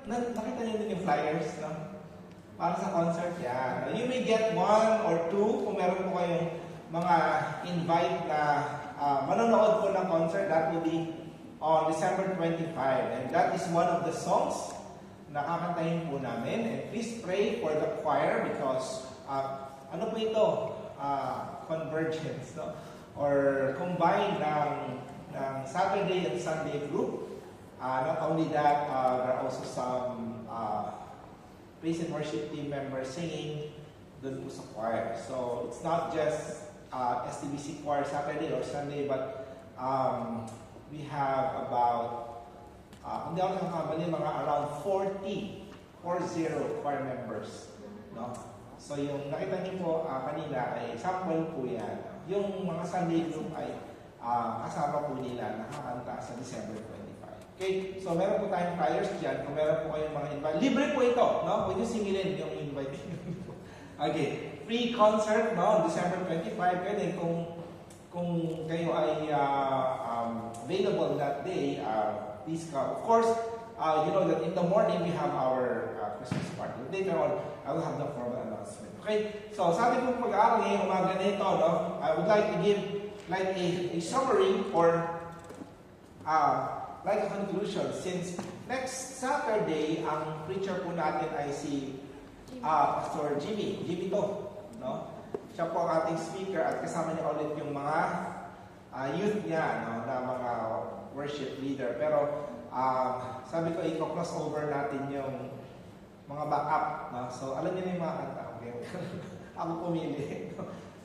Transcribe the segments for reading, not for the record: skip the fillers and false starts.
nakita niyo din yung flyers, no? Para sa concert yan. You may get 1 or 2 kung meron po kayong mga invite na manonood po ng concert. That will be on December 25. And that is one of the songs na kakantahin po namin. And please pray for the choir because ano po ito? Convergence, no? Or combine ng Saturday and Sunday group. Not only that, there are also some praise and worship team members singing dun po sa choir. So, it's not just STBC choir Saturday or Sunday, but we have about, hindi ako nakakamali, mga around 40 choir members. No? So, yung nakita niyo po kanina ay sample po yan. Yung mga Sunday group ay kasama po nila nakakanta sa December 25. Okay, so meron po tayong flyers dyan. Kung meron po kayong mga invite, libre po ito, no? Pwede singilin yung invite. Okay, free concert, no? December 25. Pwede kung kayo ay available that day, please come. Of course, you know that in the morning we have our Christmas party. Later on, I will have the formal announcement. Okay, so sa ating pong pag-aaral ngayong umaga na ito, no? I would like to give like a summary or like a conclusion, since next Saturday, ang preacher po natin ay si Pastor Jimmy to, no? Siya po ang ating speaker at kasama niya ulit yung mga youth niya, no? Na mga worship leader. Pero sabi ko, i-cross over natin yung mga backup, no? So alam niyo na yung mga kanta, okay? Ako pumili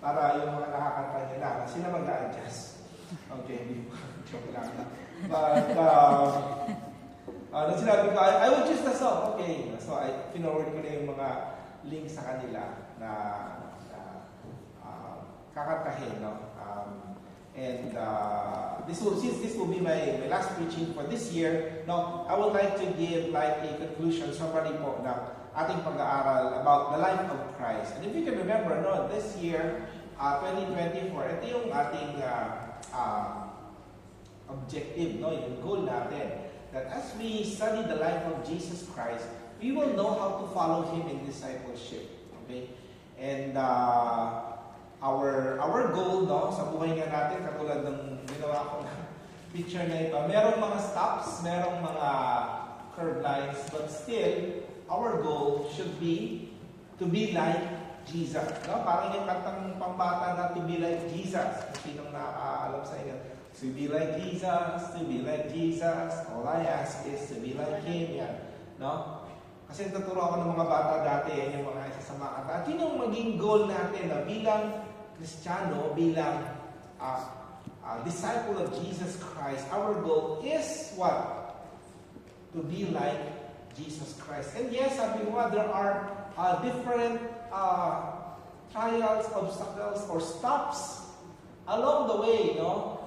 para yung mga nakakanta niya na, sila mag-a-adjust. Okay, joke lang. But, nung sinabi ko, I will choose the song. Okay. So, I forward ko na yung mga links sa kanila na kakantahin, no? And since this will be my last preaching for this year, no, I would like to give like a conclusion, summary po ng ating pag-aaral about the life of Christ. And if you can remember, no, this year, 2024, ito yung ating objective, no, yung goal natin, that as we study the life of Jesus Christ, we will know how to follow Him in discipleship. Okay? And our goal, no, sa buhay nga natin, katulad ng ginawa ko na picture na ito, merong mga stops, merong mga curved lines, but still, our goal should be to be like Jesus. No? Parang yung kantang pambata na to be like Jesus. Kung sinong nakakaalam sa inyo. To be like Jesus, to be like Jesus. All I ask is to be like Him. Yan. No? Kasi natuturo ako ng mga bata dati, yung mga isa sa mga kanta. At yun yung maging goal natin na bilang Kristiyano, bilang disciple of Jesus Christ. Our goal is what? To be like Jesus Christ. And yes, sabi ko nga, there are different trials, obstacles, or stops along the way, no?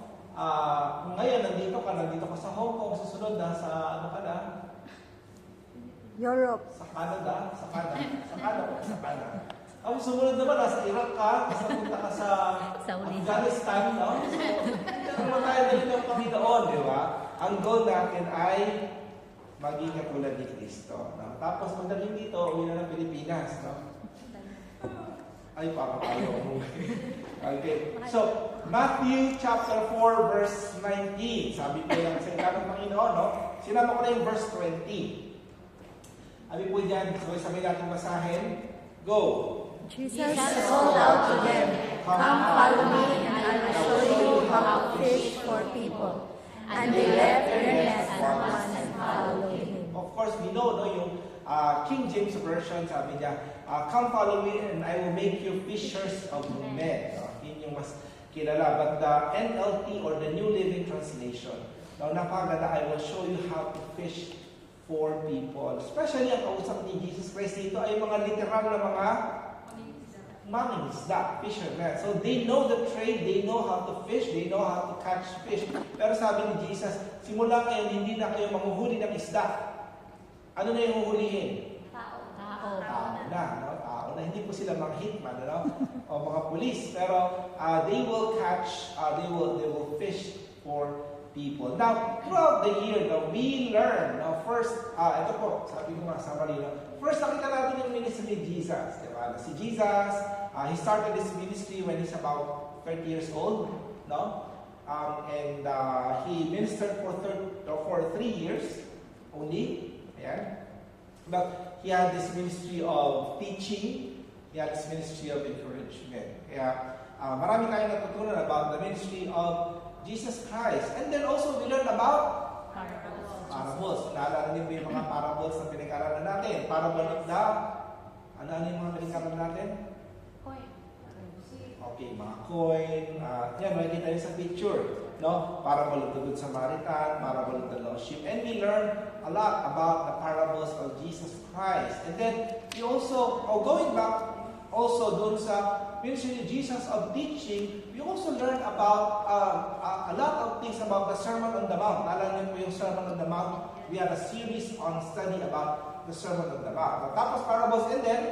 Ngayon, nandito ka sa Hong Kong, susunod na sa, ano ka na? Europe. Sa Canada. Ang sumunod naman, nasa Iraq ka, punta ka sa Afghanistan, no? So, naman tayo dito kami doon, di ba? Ang goal natin ay maging katulad ni Kristo. No? Tapos, pagdating dito, uwi na ng Pilipinas, no? Ay, parang ayaw mo. Okay. So, Matthew chapter 4, verse 19. Sabi po yan sa ilang Panginoon, no? Sinama ko na yung verse 20. Sabi po dyan, so sabi natin basahin. Go! Jesus called out to them, "Come follow me, and I will show you how to fish for people." And they left their nets at once and followed him. Of course, we know, no, yung King James Version, sabi niya, "Come follow me, and I will make you fishers of men." No? Yun yung mas kilala. But the NLT or the New Living Translation, now napaganda, "I will show you how to fish for people." Especially ang kausap ni Jesus Christ dito ay mga literal na mga mangingisda, fishermen. So they know the trade, they know how to fish, they know how to catch fish. Pero sabi ni Jesus, simula ngayon, hindi na kayo manghuhuli ng isda. Ano na yung huhulihin? Tao na, no? Tao na. Hindi po sila mga hitman, no? O mga pulis. Pero they will catch, they will fish for people. Now, throughout the year, we learn, first, ito po, sabi ko nga, summary, first, nakita natin yung ministry ni Jesus. Diba? Si Jesus, he started his ministry when he's about 30 years old, no? And he ministered for 3 years only. Ayan. But he had this ministry of teaching, he had this ministry of encouragement. Kaya marami tayong natutunan about the ministry of Jesus Christ. And then also we learn about parables. Naalala niyo ba yung mga parables na pinag-aralan natin? Parable of the, ano yung mga pinag-aralan natin? Okay, mga coin. Yan, makikita niyo sa picture. No? Parable of the Good Samaritan, parable of the lost sheep. And we learn a lot about the parables of Jesus Christ. And then, we also, going back, also doon sa ministry ni Jesus of teaching, we also learn about a lot of things about the Sermon on the Mount. Naalala niyo po yung Sermon on the Mount? We had a series on study about the Sermon on the Mount. Tapos parables, and then,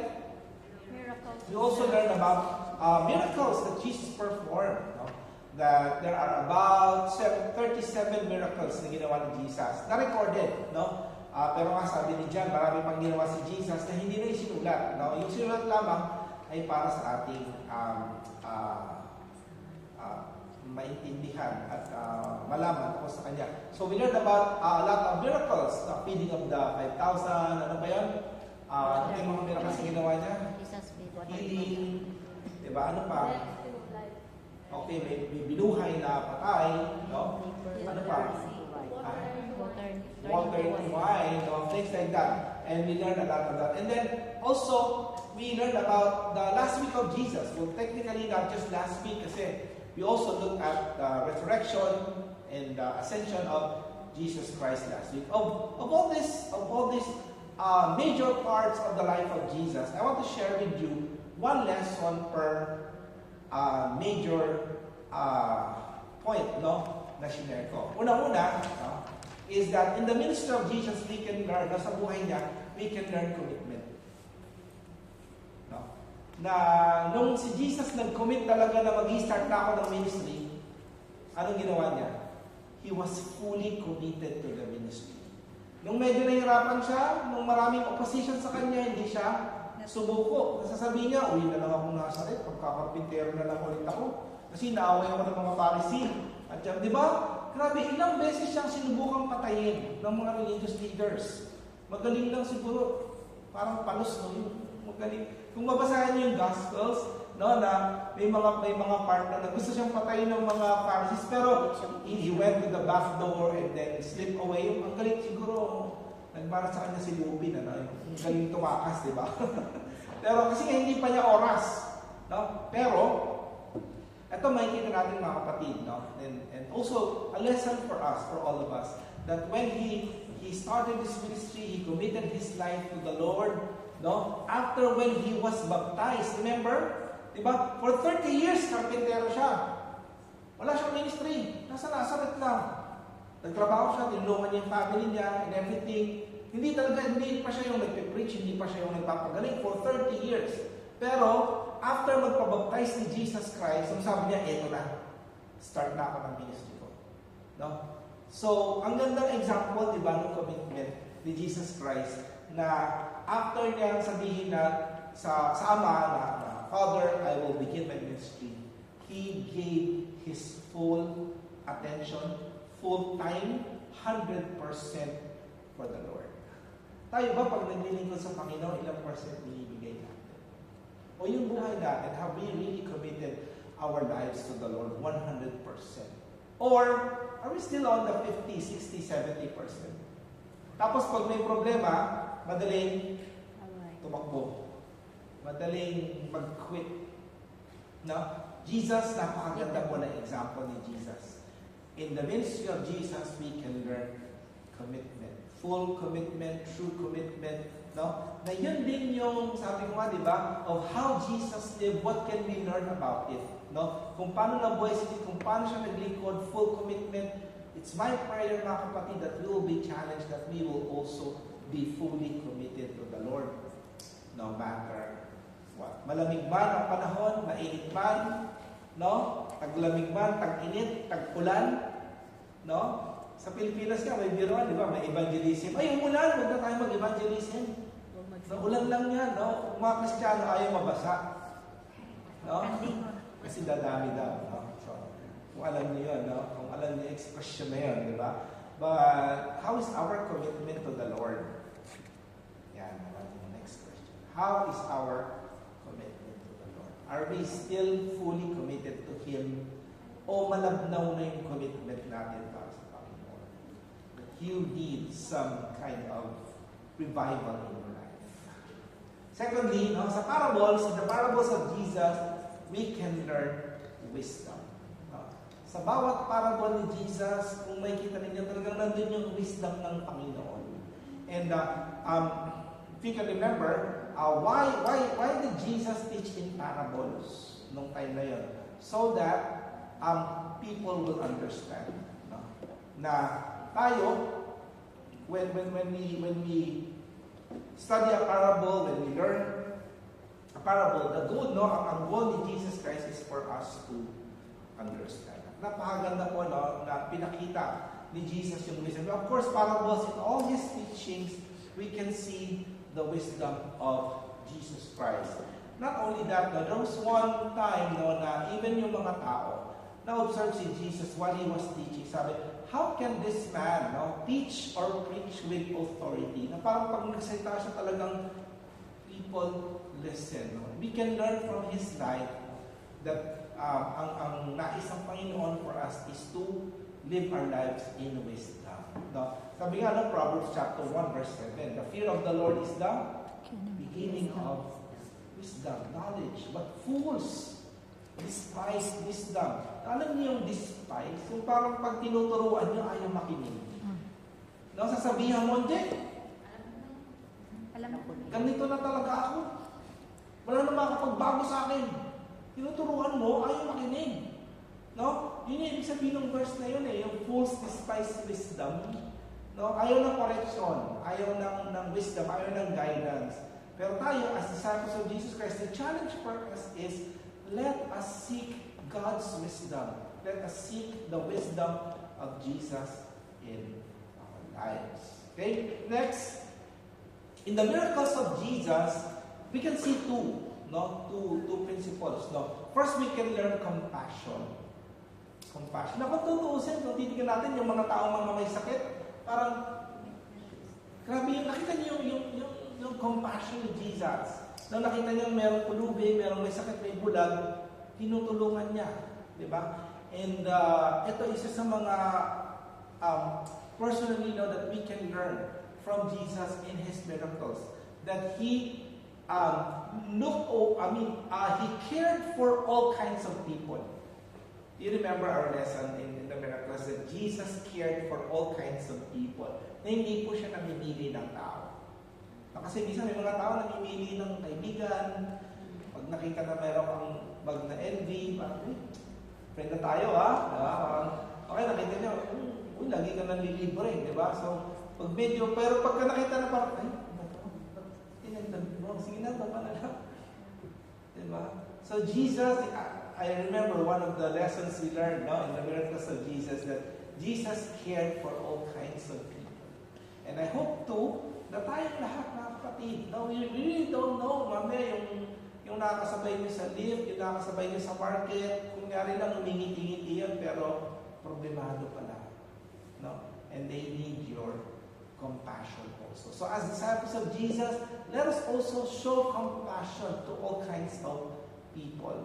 we also learn about miracles that Jesus performed. No? That there are about 37 miracles na ginawa ni Jesus, na-recorded. No? Pero nga sabi ni John, marami pang ginawa si Jesus na hindi na isinulat. No? Yung sinulat lamang ay para sa ating maintindihan at malaman ako sa Kanya. So we learned about a lot of miracles. The feeding of the 5,000, ano ba yun? Ito yung mga miracles na ginawa niya. Healing, diba? Ano pa? Okay, may binuhay na patay, no? Ano pa? Water into wine, no? Things like that. And we learned a lot of that. And then, also, we learned about the last week of Jesus. Well, technically, not just last week, kasi we also looked at the resurrection and the ascension of Jesus Christ last week. Of all these major parts of the life of Jesus, I want to share with you one lesson per major point, no, na share ko. Una-una, no, is that in the ministry of Jesus, we can learn, sa buhay niya, we can learn commitment. No? Na nung si Jesus nag-commit talaga na mag-start na ako ng ministry, anong ginawa niya? He was fully committed to the ministry. Nung medyo nahihirapan siya, nung maraming opposition sa kanya, hindi siya sumuko. Nasasabihin niya, uwi na lang ako Nazaret, pagkakarpintero na lang ulit ako. Kasi naaway ako ng mga Pharisee. At yan, di ba? Grabe, ilang beses siyang sinubukang patayin ng mga religious leaders. Magaling lang siguro. Parang palos, no? Yung magaling. Kung mabasahin niyo yung Gospels, no, na may mga part na gusto siyang patayin ng mga Pharisees, pero he went to the back door and then slipped away. Ang galing siguro, nagmara sa kanya si Lupin, ano? Ang galing tumakas, di ba? Pero kasi hindi pa niya oras, no? Pero, ito makikita natin mga kapatid, no? And also, a lesson for us, for all of us, that when he started this ministry, he committed his life to the Lord, no? After when he was baptized, remember? Diba? For 30 years, karpintero siya. Wala siyang ministry. Nasa Nazaret lang. Nagtrabaho siya, tinulungan niya yung family niya, and everything. Hindi pa siya yung nagpe-preach, hindi pa siya yung nagpapagaling for 30 years. Pero, after magpabaptize ni Jesus Christ, ang sabi niya, eto na. Start na ako ng ministry ko. No? So, ang gandang example, di ba, ng commitment ni Jesus Christ, na after niya sabihin na sa Ama na, Father, I will begin my ministry. He gave his full attention, full time, 100% for the Lord. Tayo ba, pag naglilingkod sa Panginoon, ilang percent binibigay natin? O yung buhay natin, have we really committed our lives to the Lord 100%? Or, are we still on the 50, 60, 70%? Tapos pag may problema, madaling tumakbo. Madaling mag-quit. No? Jesus, napakaganda po na example ni Jesus. In the ministry of Jesus, we can learn commitment. Full commitment, true commitment. No? Na yun din yung, sabi ko nga, di ba, of how Jesus lived, what can we learn about it? No? Kung paano nabuhay siya, kung paano siya naglingkod, full commitment. It's my prayer, mga kapatid, that we will be challenged, that we will also be fully committed to the Lord. No matter what. Malamig man ang panahon, mainit man, no? Taglamig man, tag-init, tag-ulan, No? Sa Pilipinas nga, may biruan, di ba? May evangelism. Ay, umulan, huwag na tayo mag-evangelism. Ulan lang yan, no? Mga Kristiyano ayaw mabasa. No? Kasi dadami daw, no? So, kung alam niyo yun, no? Kung alam niyo yung expression na yun, di ba? But, how is our commitment to the Lord? Yan, naman yung next question. How is our commitment to the Lord? Are we still fully committed to Him? O malabnaw na yung commitment natin para sa Panginoon? That you need some kind of revival in your life. Secondly, no, sa parables, in the parables of Jesus, we can learn wisdom. No? Sa bawat parable ni Jesus, kung makikita ninyo, talagang nandun yung wisdom ng Panginoon. And if you can remember, why did Jesus teach in parables nung time na yun? So that people will understand, no? Na tayo, when we study a parable, when we learn a parable, the goal, no, ang goal ni Jesus Christ is for us to understand. Napakaganda po, no, na pinakita ni Jesus yung wisdom. Of course, parables, in all His teachings, we can see the wisdom of Jesus Christ. Not only that, no, there was one time, no, na even yung mga tao, na-observe si Jesus while He was teaching. Sabi, how can this man, no, teach or preach with authority? Na parang pag nagsalita siya talagang people listen. No? We can learn from His life that ang nais ng Panginoon for us is to live our lives in wisdom. No? Sabi nga, no, Proverbs chapter 1, verse 7, the fear of the Lord is the beginning of wisdom, knowledge. But fools despise wisdom. Alam niyo yung despise? Yung parang pag tinuturuan niyo, ayaw makinig. No, sasabihan mo, hindi. Ganito na talaga ako. Wala na makakapagbago sa akin. Tinuturuan mo, ayaw makinig. No? Yun yung ibig sabihin ng verse na yun eh. Yung fools despise wisdom. No? Ayaw ng correction. Ayaw ng wisdom. Ayaw ng guidance. Pero tayo, as disciples of Jesus Christ, the challenge for us is, let us seek God's wisdom. Let us seek the wisdom of Jesus in our lives. Okay? Next, in the miracles of Jesus, we can see two principles. No? First, we can learn compassion. Compassion. Na kung tutuusin, kung titignan natin yung mga taong mga may sakit, parang, grabe yung nakita niyo yung compassion ni Jesus. Nung nakita niyo merong pulubi, merong may sakit, may bulag, tinutulungan niya. Diba? And ito isa sa mga personally that we can learn from Jesus in His miracles. That He He cared for all kinds of people. You remember our lesson in the miracles that Jesus cared for all kinds of people. Na hindi po siya namimili ng tao. Kasi minsan may mga tao namimili ng kaibigan. Pag nakita na mayroon kang bag na LV, parang, friend na tayo okay, nakita niyo, lagi ka nanlilibre, di ba? So, pero pagka nakita na parang, sige na, tama na lang. Di ba? So, Jesus, I remember one of the lessons we learned in the miracles of Jesus, that Jesus cared for all kinds of people. And I hope too, na tayong lahat, mga kapatid, we really don't know, mamaya yung nakakasabay niyo sa lift, yung nakakasabay niyo sa market, kung nga rin lang umingiti-ngiti yan, pero problemado pala. No? And they need your compassion also. So as disciples of Jesus, let us also show compassion to all kinds of people.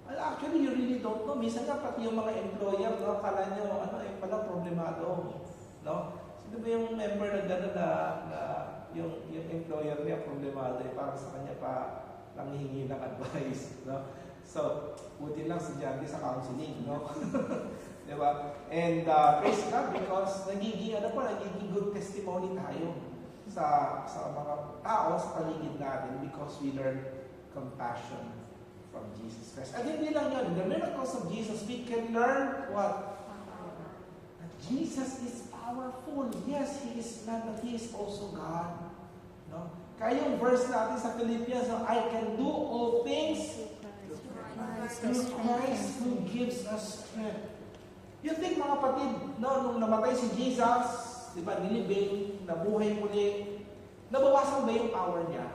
Well, actually, you really don't know. Minsan nga, pati yung mga employer, no, kala nyo, pala problemado. No? Sino ba yung member na gano'n na yung employer niya problemado, para sa kanya pa nanghihingi ng advice, no? So, buti lang si Jandy sa counseling, no? Diba? And praise God because nagiging good testimony tayo sa mga tao sa paligid natin because we learn compassion from Jesus Christ. At hindi lang yun, in the miracles of Jesus, we can learn what? That Jesus is powerful. Yes, He is man, but He is also God. No? Kaya yung verse natin sa Philippians, I can do all things through Christ who gives us strength. You think mga kapatid, no, nung namatay si Jesus, di ba, nilibing, nabuhay muli, nabawasan ba yung power niya?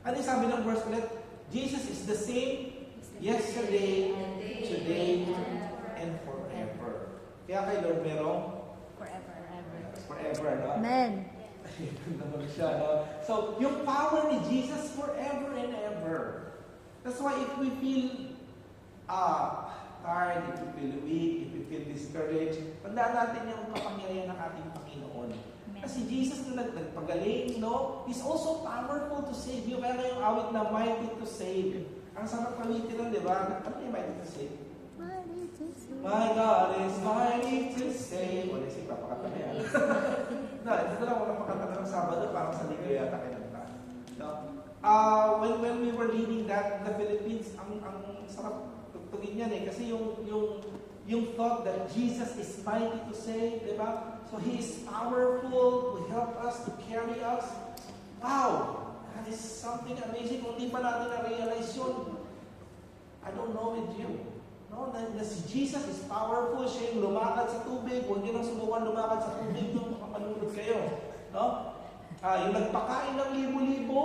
Ano yung sabi ng verse ulit? Jesus is the same yesterday, today, and forever. Kaya kay Lord merong forever, no? Amen. Naman siya, no? So, yung power ni Jesus forever and ever. That's why if we feel tired, if we feel weak, if we feel discouraged, tandaan natin yung kapangyarihan ng ating Panginoon. Kasi Jesus na nagpagaling, no? He's also powerful to save you. Kaya ngayong awit na mighty to save. Ang sarap kawitin nun, di ba? Ano yung mighty to save? My God is mighty to save. Wala si papakata na yan. Dito lang wala pakata ng Sabado, parang sa linggo yata kinanta. No? When we were leading that, the Philippines, ang sarap tugtugin yan eh. Kasi yung thought that Jesus is mighty to save, di ba? So He is powerful to help us, to carry us. Wow! That is something amazing. Kung di pa natin na-realize yun, I don't know with you. No, na si Jesus is powerful. Siya yung lumakad sa tubig. Huwag niyo nang subukan lumakad sa tubig nung makapanunod kayo. No? Yung nagpakain ng libo-libo.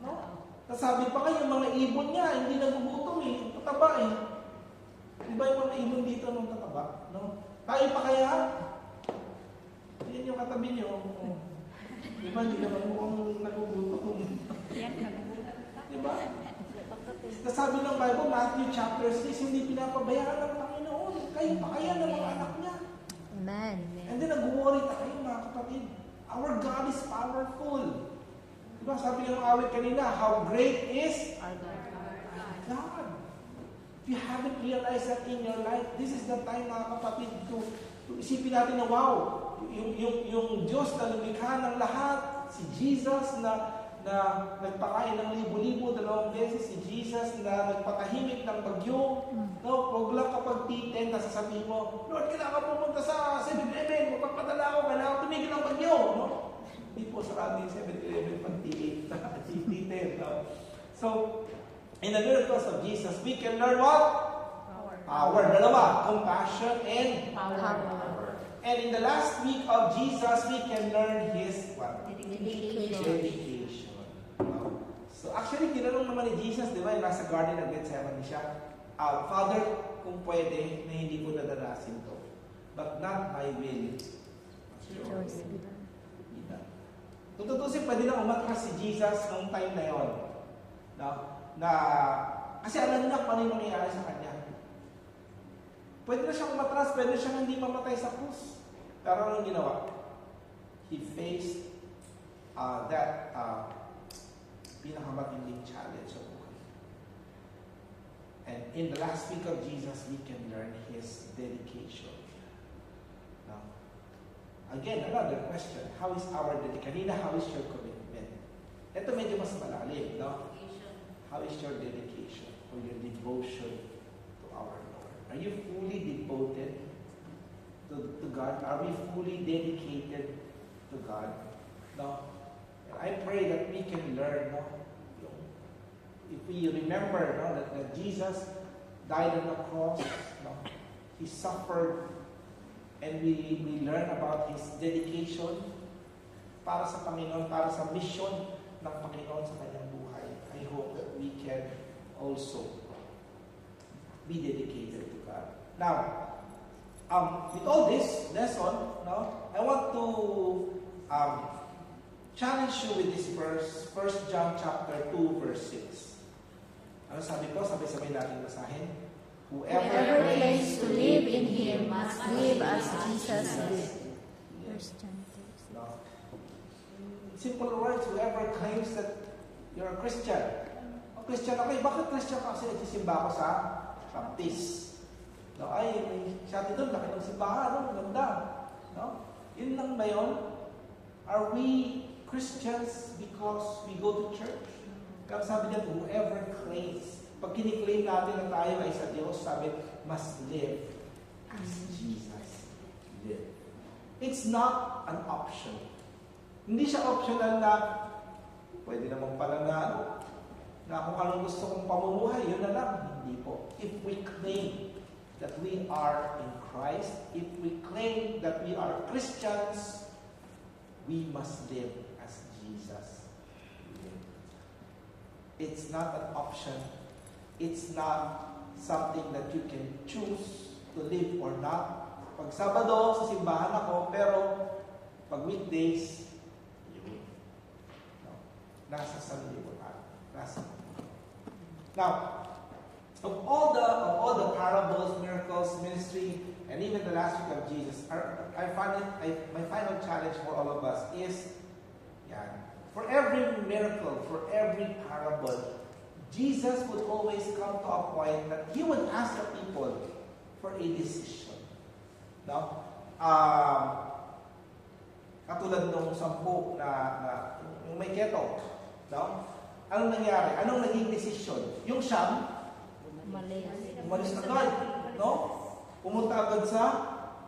No? Nasabi pa kayo, yung mga ibon niya, hindi nagugutom eh. Tataba eh. Di ba yung mga ibon dito nung tataba? No? Tayo pa kaya? Yan yung katabi niyo. Di ba, hindi naman mukhang nagugutom. Di ba? Nasabi ng Bible, Matthew chapter 6, hindi pinapabayaan ng Panginoon. Kayo pa kaya ng mga anak niya. Amen. And then nag-worry tayo mga kapatid. Our God is powerful. Diba sabi ng awit kanina, how great is our God. If you haven't realized that in your life, this is the time mga kapatid to isipin natin na wow, yung Diyos na lumikha ng lahat, si Jesus na nagpakain ng libo-libo, 2 beses, si Jesus na nagpatahimik ng bagyo. No, huwag lang kapag titin, na sasabihin mo, Lord, kailangan pumunta sa 7-Eleven, magpapadala ako, kailangan tumigil ang bagyo. No? Hindi po sarado yung 7-Eleven pag titin. No? So, in the miracles of Jesus, we can learn what? Power. Dalawa, compassion and power. And in the last week of Jesus, we can learn His what? Dedication. So actually, tinanong naman ni Jesus, di ba, yung nasa Garden of Gethsemane siya, Father, kung pwede, na hindi ko nadalasin to. But not my will. Yours be done. Kung tutusin, pwede na umatras si Jesus noong time na yon. No? Kasi alam niya kung ano yung mangyayari sa kanya. Pwede na siyang umatras, pwede siyang hindi mamatay sa krus. Pero anong ginawa? He faced that pinakamatinding challenge sa buhay. And in the last week of Jesus, we can learn His dedication. Now, again, another question. How is our dedication? Kanina, how is your commitment? Ito medyo mas malalim, no? How is your dedication or your devotion to our Lord? Are you fully devoted to God? Are we fully dedicated to God? No? I pray that we can learn, no? If we remember, no, that Jesus died on the cross, no? He suffered, and we learn about His dedication para sa Panginoon, para sa mission ng Panginoon sa kanyang buhay. I hope that we can also be dedicated to God. Now, with all this lesson, no, I want to challenge you with this verse, 1 John chapter 2, verse 6. Ano sabi ko? Sabay-sabay natin basahin. Whoever claims to live in Him must live as Jesus did. No. Simple words, whoever claims that you're a Christian. O Christian ako, bakit Christian ka? Kasi nagsisimba ako sa Baptist. No, ay, may siya doon, laki ng simbahan, no? Ganda. No? Yun lang ba yun? Are we Christians because we go to church? Kaya sabi niya, whoever claims. Pag kiniklaim natin na tayo ay sa Diyos, sabi, must live as Jesus lived. It's not an option. Hindi siya optional na, pwede naman pala na kung anong gusto kong pamumuhay, yun na lang. Hindi po. If we claim that we are in Christ, if we claim that we are Christians, we must live as Jesus lived. It's not an option. It's not something that you can choose to live or not. Pag Sabado, sa simbahan ako, pero pag weekdays, yun. No. Nasa sanlibutan. Now, of all the parables, miracles, ministry, and even the last week of Jesus, my final challenge for all of us is, for every miracle, for every parable, Jesus would always come to a point that He would ask the people for a decision. No? Katulad nung 10 na yung may keto. No? Anong nangyari? Anong naging decision? Yung siyam, umalis agad. No? Pumunta agad sa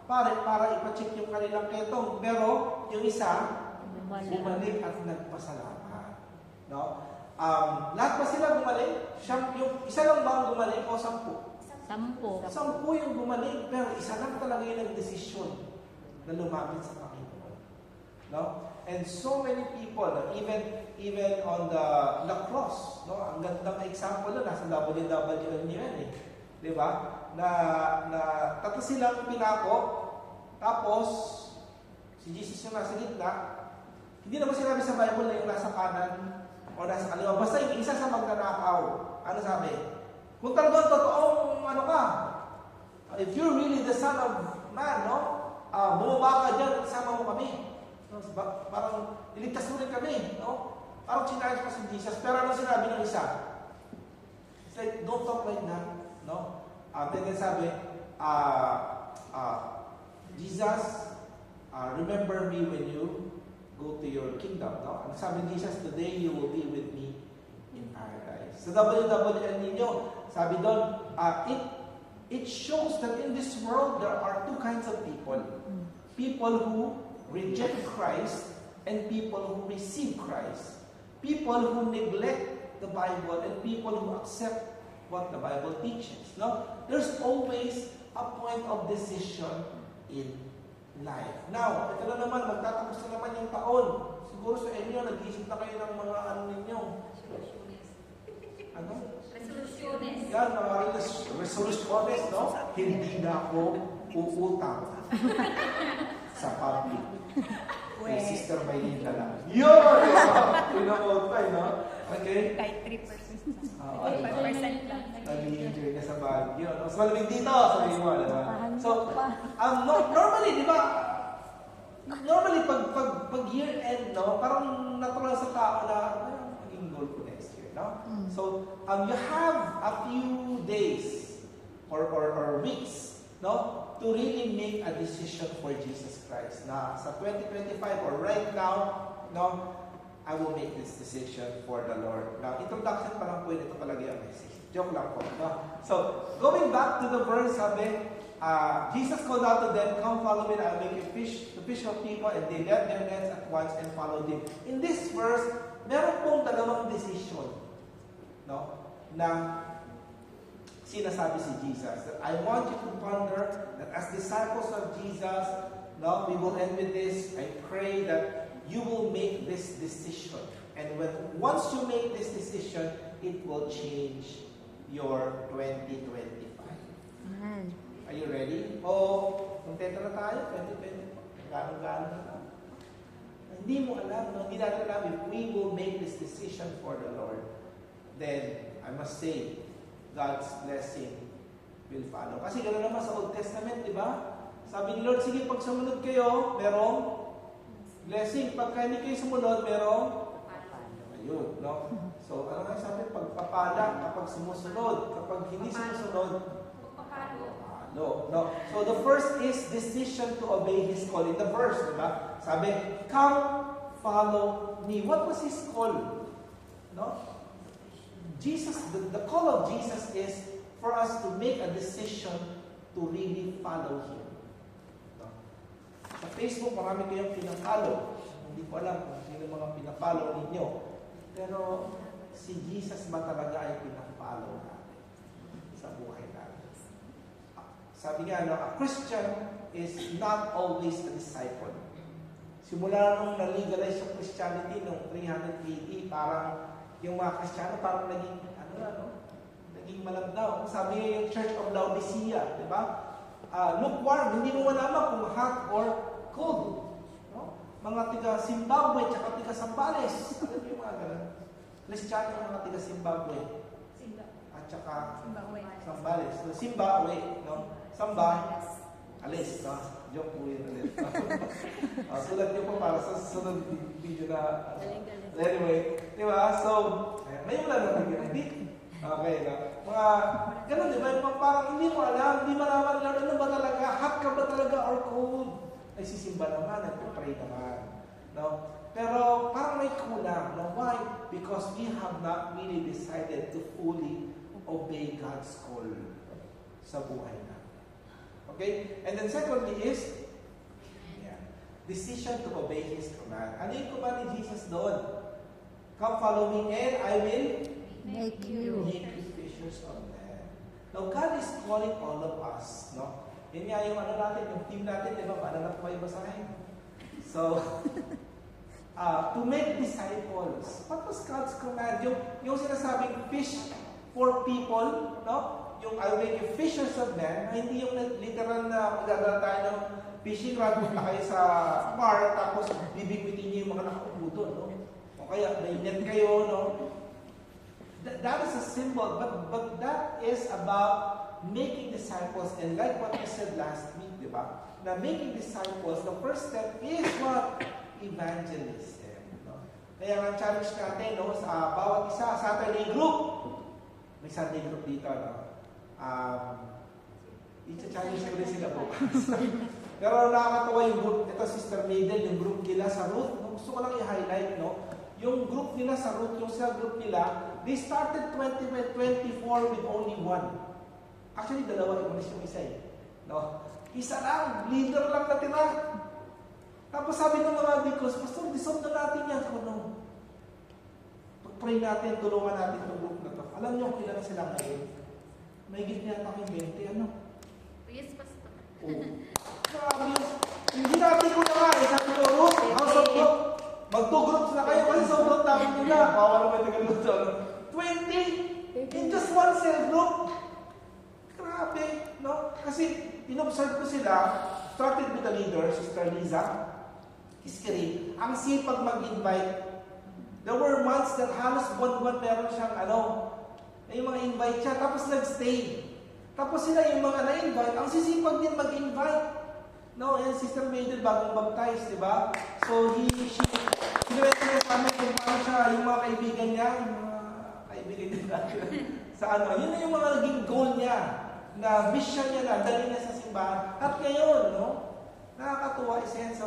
pare para ipacheck yung kanilang ketong. Pero yung isa, bumalik at nagpasalamat. No? Lahat ba sila bumalik? Yung isa lang ba ang bumalik o 10? 10 yung bumalik, pero isa lang talaga yung nag-desisyon na lumapit sa Panginoon. No? And so many people, even on the cross, no? Ang gandang example na nasa WWN yan eh. 'Di ba? Na tatlo silang pinako, tapos si Jesus yung nasa gitna. Hindi naman sinabi sa Bible na yung nasa kanan o nasa kaliwa. Basta yung isa sa magnanakaw. Ano sabi? Kung talagang totoong ano ka, if you're really the Son of Man, no? Bumaba ka dyan, isama mo kami. No? Parang iligtas mo rin kami. No? Parang challenge pa si Jesus. Pero ano sinabi ng isa? It's like, don't talk like that. No? And then sabi, Jesus, remember me when you go to your kingdom. No? Ang sabi ni Jesus, today you will be with me in paradise. Sa WWN ninyo, sabi doon, it shows that in this world there are two kinds of people. People who reject Christ and people who receive Christ. People who neglect the Bible and people who accept what the Bible teaches. No? There's always a point of decision in life. Now, ito na naman, magtatapos na naman yung taon. Siguro sa inyo, nag-iisip na kayo ng mga ano ninyo. Ano? Resolutiones. Yan, mga resolutiones, no? Hindi na ako uutang sa public. Kay Sister Maylita lang. Yun! Pinamot pa, no? Okay? Kahit 3%. 5% lang. Nag-i-enjoy ka sa Baguio. Mas malamig dito, sabi mo, diba? So, normally, di ba? Normally, pag year-end, no? Parang natural sa tao na, maging goal ko next year, no? So, you have a few days or weeks, no? To really make a decision for Jesus Christ. Na sa 2025 or right now, no, I will make this decision for the Lord. Now, introduction pa lang po, ito talaga yung message. Joke lang po. No? So, going back to the verse, sabi, Jesus called out to them, "Come follow me, and I'll make you to fish of people," and they left their nets at once and followed him. In this verse, meron pong dalawang decision, no, na sinasabi si Jesus. That I want you to ponder that as disciples of Jesus, now we will end with this. I pray that you will make this decision. And once you make this decision, it will change your 2025. Amen. Are you ready? O, kontento na tayo? 2025. Gano'n-gano'n na tayo. Hindi mo alam, no? Hindi natin alam. If we will make this decision for the Lord, then I must say, God's blessing will follow. Kasi gano'n naman sa Old Testament, di ba? Sabi ni Lord, sige, pag sumunod kayo, merong blessing. Pagka hindi kayo sumunod, merong ayun, no? So, ano nga sabi? Pagpapala kapag sumusunod. Kapag hindi sumusunod, pagpapalo. No. So, the first is decision to obey His call. In the verse, di ba? Sabi, come, follow me. What was His call? No? Jesus, the call of Jesus is for us to make a decision to really follow Him. No? Sa Facebook, marami kayong pinapalo. Hindi ko alam kung sino mga pinapalo ninyo. Pero si Jesus ba talaga ay pinapalo natin sa buhay natin? Sabi nga, no, a Christian is not always a disciple. Simula nung na-legalize yung Christianity noong 300 AD, parang yung mga Kristiyano parang naging, naging malamdaw. Sabi nga yung Church of Laodicea, di ba? Lukewarm, hindi mo malaman kung hot or cold. No? Mga taga Zimbabwe, tsaka taga Zambales. Alam niyo yung mga ganun? Kristiyano yung mga taga Zimbabwe. At tsaka Zambales. So, Zimbabwe, no? Samba, alis, no? Joke po yun ulit. Sulat niyo po para sa sunod video na. Anyway, di ba? So, may wala na hindi. Okay, no? Mga, ganun, di ba? Parang hindi mo alam, hindi malaman lang, ano ba talaga? Hot ka ba talaga or cold? Ay, sisimba naman, nagpapray naman. No? Pero parang may kulang. No? Why? Because we have not really decided to fully obey God's call sa buhay natin. Okay? And then secondly is, decision to obey His command. Ano yung command ni Jesus doon? Come follow me and I will Make you. make you fishers of men. Now, God is calling all of us, no? Yun nga yung natin, yung team natin, di ba? Paano na po kayo basahin? So, to make disciples. What was God's command? Yung sinasabing fish for people, no? Yung I'll make you fishers of men, hindi yung literal na magdadala tayo ng fishing rod, punta kayo sa bar, tapos bibigwitin niyo yung mga nakaupo doon, no? O kaya, may net kayo, no? That is a symbol, but that is about making disciples, and like what I said last week, di ba? Na making disciples, the first step is what? Evangelism. No? Kaya ang challenge natin, no, sa bawat isa, Saturday group, may Sunday group dito, no? I-challenge ko rin sila bukas. Pero nakakatawa yung group, ito Sister Maiden, yung group nila sa Ruth, gusto ko lang i-highlight, no? Yung group nila sa Ruth, yung sa group nila, they started 2024 with only one. Actually, dalawa, imunis yung isa eh. No? Isa lang, leader lang natira. Tapos sabi ng mga deacons, Pastor, dissolve na natin yan. Ako, no. Pag-pray natin, tulungan natin yung group na to. Alam niyo, kailan sila ngayon? May gitna na kayong 20, ano? Yes, Pastor. Oo. Grabe. Hindi natin ko na nga, sabi ko, Ruth, house of God, mag-2 groups na kayo kasi sobrang dami nila. Bawa naman tagal sa 20 in just one cell group. Grabe, no? Kasi inobserve ko sila, started with the leader, Sister Liza, Iskiri, ang sipag mag-invite. There were months that halos buwan-buwan meron siyang may mga invite siya, tapos nag-stay. Tapos sila yung mga na-invite, ang sisipag din mag-invite. No, yan, Sister Maiden, bagong baptized, di ba? So, sinuwento niya sa amin kung paano siya, yung mga kaibigan niya, sa yun na yung mga naging goal niya, na mission niya na, dali niya sa simbahan. At ngayon, no, nakakatuwa isa yan sa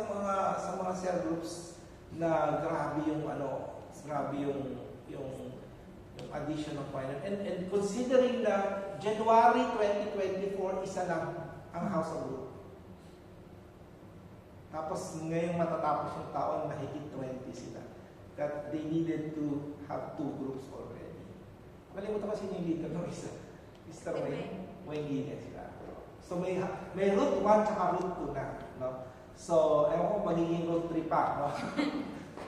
mga cell groups na grabe yung addition of finance. And considering that January 2024, isa lang ang House of Group. Tapos ngayong matatapos yung taon, mahigit 20 sila. That they needed to have 2 groups already. Kalimutan ko sino yung leader ng isa. Mr. Wayne sila. So may route 1 tsaka route 2 na. No? So, ewan ko magiging route 3 pa. No?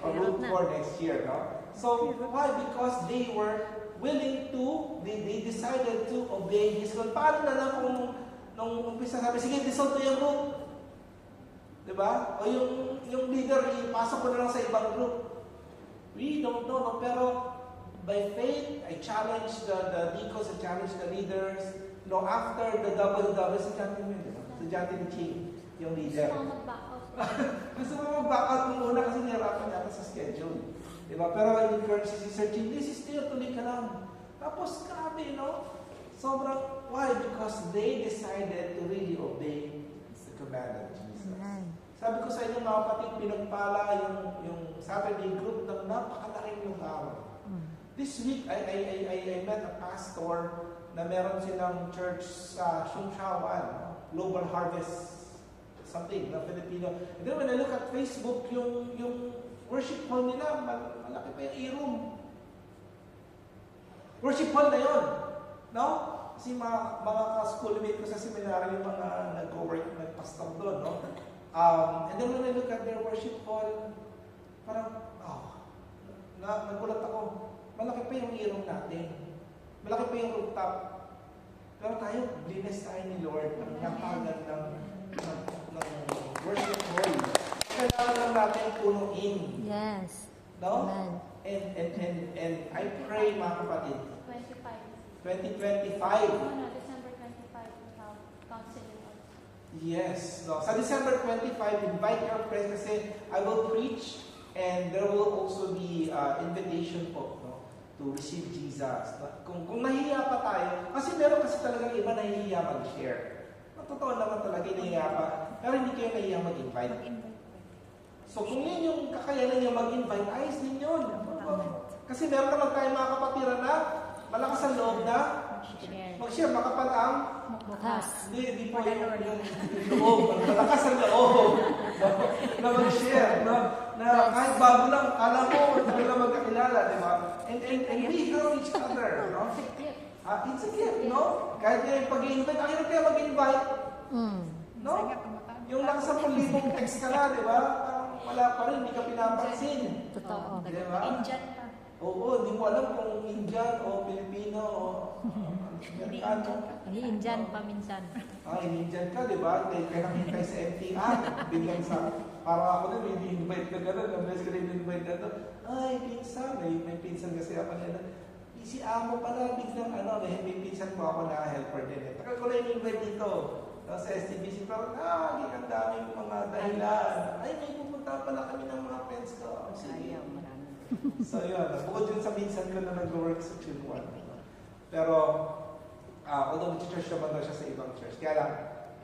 Or route 4 next year. No? So, why? Because they were willing to, they decided to obey His call. Paano na lang kung nung umpisa sabi, sige, dissolve to yung route. Diba? O yung leader, ipasok ko na lang sa ibang group. We don't know, no? Pero by faith, I challenge the deacons, I challenge the leaders. No, after the double sa Jantin yun, diba? Sa Jantin Ching, yung leader. Gusto mo mag-back out nung una kasi nihirapan natin sa schedule. Diba? Pero I encourage si Sir Ching, this is still, tuloy ka lang. Tapos, grabe, no? Sobrang, why? Because they decided to really obey the command of Jesus. Sabi ko sa inyo, mga kapatid, pinagpala yung Saturday group ng napakalaking lugar. This week, I met a pastor na meron silang church sa Sungshawan, Global Harvest something, na Filipino. And then when I look at Facebook, yung worship hall nila, malaki pa yung e-room. Worship hall na yun. No? Kasi mga ka-schoolmate ko sa seminary, yung mga nag-work, nag-pastor doon, no? And then when I look at their worship hall, parang, nagulat ako. Malaki pa yung irong natin. Malaki pa yung rooftop. Pero tayo, blessed tayo ni Lord ng nakagan ng worship hall. Kailangan lang natin punuin. Yes. No? Amen. And I pray, mga kapatid, 2025. No, December 25, counseling also. Yes. No. Sa December 25, invite your friends kasi I will preach and there will also be invitation po, no, to receive Jesus. Kung nahihiya pa tayo, kasi meron kasi talagang iba nahihiya mag-share. Totoo naman talaga nahihiya pa, pero hindi kayo nahihiya mag-invite. So kung yun yung kakayanan niyo mag-invite, ayos din yun. Kasi meron naman tayo mga kapatiran na malakas ang loob na mag-share, makapal ang Bukas. hindi po yung loob, malakas ang loob na mag-share, na kahit bago lang, kala mo, hindi lang magkakilala, di ba? And we help each other, no? It's a gift, no? Kahit yung pag-invite, ang hirap kaya mag-invite, no? Yung nasa 10,000 text ka na, di ba? Parang wala pa rin, hindi ka pinapansin. Totoo. Di ba? Indian pa. Oo, hindi mo alam kung Indian o Pilipino o Amerikano. Indian pa minsan. Indian ka, di ba? Kaya nakintay sa MTR. Biglang sa, parang ako na, may invite ka gano'n. Nabes ka rin invite na to. Ay, pinsan. May pinsan kasi ako nila. Si amo pala, biglang may pinsan po ako na helper din. Tagal ko na invite dito. Sa STBC, pero ang daming mga dahilan. Ay, may pupunta pala kami ng mga friends ko. Sige. So yun, bukod yun sa minsan ko na nag-work sa Chilwan. Pero, although church naman daw siya sa ibang church, kaya lang,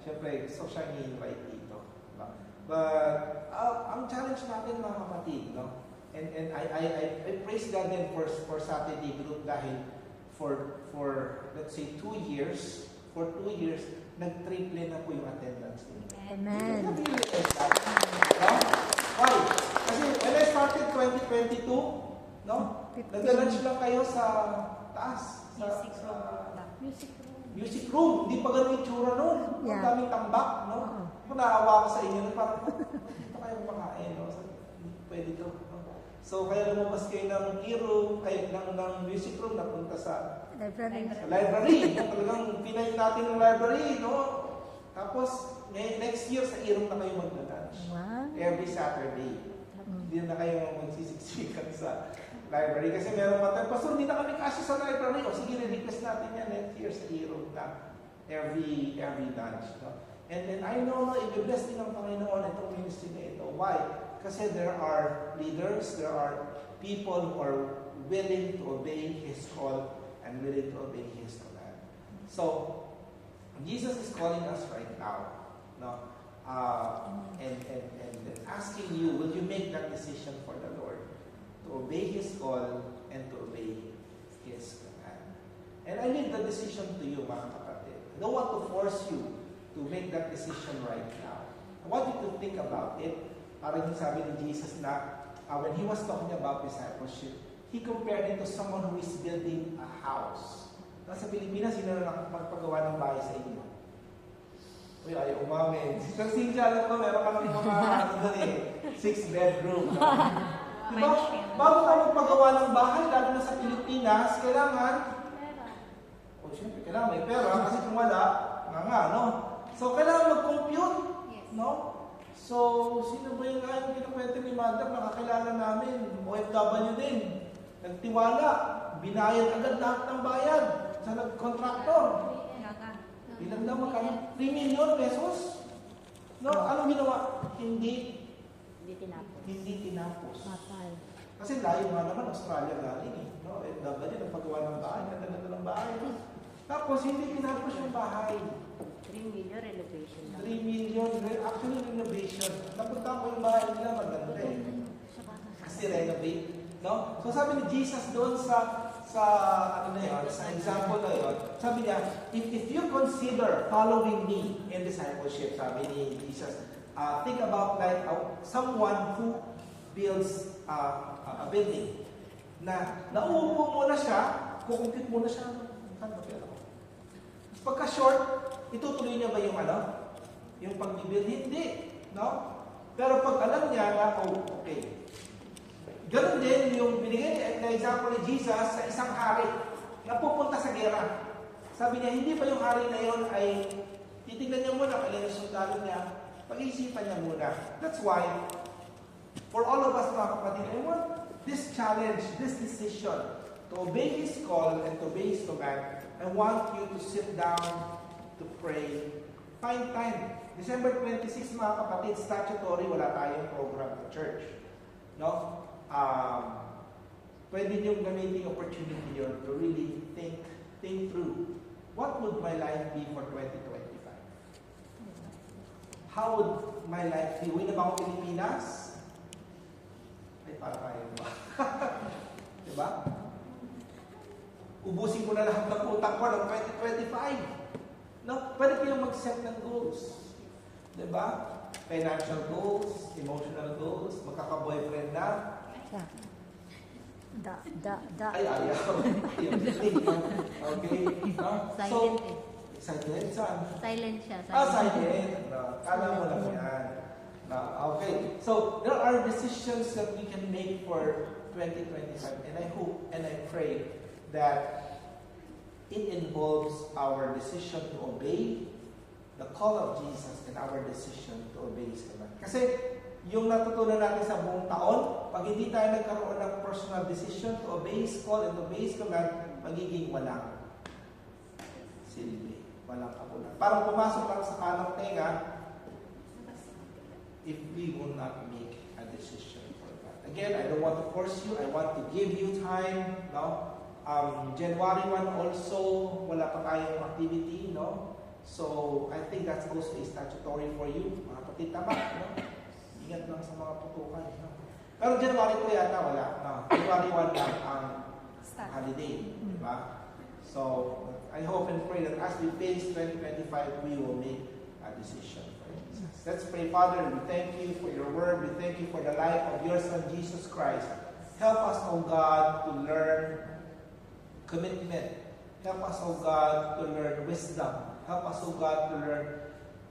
syempre, gusto siyang i-invite dito. Diba? But, ang challenge natin mga kapatid, no? And I praise God then for Saturday group dahil for let's say 2 years, for 2 years, nag-triple na po yung attendance nila. Amen. No? Why? Kasi when I started 2022, no? Nag-lunch lang kayo sa taas. Music room. Hindi pa ganun yung tsura nun. Ang Yeah. daming tambak, no? Kung naawa ko sa inyo, parang, dito kayo kumakain, no? So, pwede to. No? So, kaya lumabas kayo ng e-room, kayo ng music room, napunta sa library. No? Talagang pinayin natin ng library, no? Tapos, next year, sa e-room na kayo mag-lunch. Wow. Every Saturday. Hindi na kayo magsisiksikan sa library. Kasi meron pa tayo, Pastor, hindi na kami kasi sa library. O sige, request natin yan next year sa e-room na every lunch. No? And then I know, i-bless din ng Panginoon itong ministry na ito. Why? Kasi there are leaders, there are people who are willing to obey His call and willing to obey His command. So, Jesus is calling us right now. No? And asking you, will you make that decision for the Lord? To obey His call and to obey His command. And I leave the decision to you, mga kapatid. I don't want to force you to make that decision right now. I want you to think about it. Parang yung sabi ni Jesus na when He was talking about discipleship, He compared it to someone who is building a house. Sa Pilipinas, sino na magpagawa ng bahay sa inyo? Uy, ayaw umamin. Sister Cynthia, alam ko, meron ka ng mga 6 bedroom. Diba? Bago ka magpagawa ng bahay, lalo na sa Pilipinas, kailangan, siyempre, kailangan may pera, kasi kung wala, no? So, kailangan mag-compute, no? So, sino ba yung kinukwento ni Mother, nakakilala namin, OFW din, nagtiwala, binayad agad lahat ng bayad sa nag-contractor. Ilan daw magkano? 3 million pesos? No, anong ginawa? Hindi tinapos. Kasi layo nga naman, Australia galing eh. No? FW, nagpagawa ng bahay, ganda ng bahay. No? Tapos, hindi tinapos yung bahay. 3 million renovation lang. 3 million, actually renovation. Napunta ko yung bahay nila, maganda eh. Kasi renovate. No? So sabi ni Jesus doon sa example na yun, sabi niya, if you consider following me in discipleship, sabi ni Jesus, think about like someone who builds a building na nauupo muna siya, kukumpit muna siya, saan ba pera ko? Pagka short, itutuloy niya ba yung yung pagbibil? Hindi. No? Pero pag alam niya na, okay. Ganun din yung binigay na example ni Jesus sa isang hari na pupunta sa gera. Sabi niya, hindi ba yung hari na yon ay titignan niya muna kailan yung sundalo niya, pag-iisipan niya muna. That's why, for all of us mga kapatid, I want this challenge, this decision, to obey His call and to obey His command. I want you to sit down to pray. Find time. December 26, mga kapatid, statutory, wala tayong program sa church. No? Pwede niyong gamitin yung opportunity yun to really think through. What would my life be for 2025? How would my life be? Uwi na ba akong Pilipinas? Ay, para tayo ba? Diba? Ubusin ko na lahat ng utang ko ng 2025. No? Pwede kayong mag-set ng goals. Diba? Financial goals, emotional goals, magkaka-boyfriend na. Ay, ayaw. Okay? No? Silent eh. Silent? Saan? Silent siya. Silent. No, kala mo lang yan. No, okay. So, there are decisions that we can make for 2025. And I hope and I pray that it involves our decision to obey the call of Jesus and our decision to obey His command. Kasi, yung natutunan natin sa buong taon, pag hindi tayo nagkaroon ng personal decision to obey His call and obey His command, magiging walang silbi, walang kapunan. Parang pumasok lang sa kanang tenga if we will not make a decision for that. Again, I don't want to force you. I want to give you time. No? January 1 also, wala pa tayong activity. No? So, I think that's also a statutory for you. Mga kapatid, tama. No? Ingat lang sa mga putukan. No? Pero January 2 yata wala. No? January 1 lang ang holiday. Diba? So, I hope and pray that as we face 2025, we will make a decision for Jesus. Let's pray. Father, we thank you for your word. We thank you for the life of your Son, Jesus Christ. Help us, O God, to learn commitment. Help us, O God, to learn wisdom. Help us, O God, to learn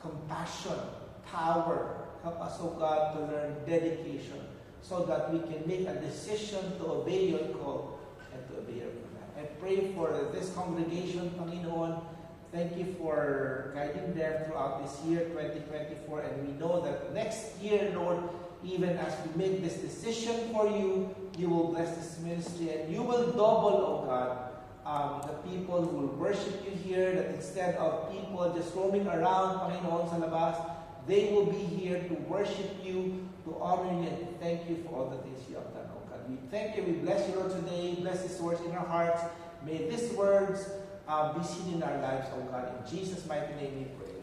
compassion, power. Help us, O God, to learn dedication so that we can make a decision to obey your call and to obey your command. I pray for this congregation, Panginoon. Thank you for guiding them throughout this year, 2024. And we know that next year, Lord, even as we make this decision for you, you will bless this ministry and you will double, O God, the people who will worship you here, that instead of people just roaming around, Panginoon, sa labas, they will be here to worship you, to honor you, and thank you for all the things you have done, O God. We thank you, we bless you, Lord, today. Bless these words in our hearts. May these words be seen in our lives, O God. In Jesus' mighty name we pray.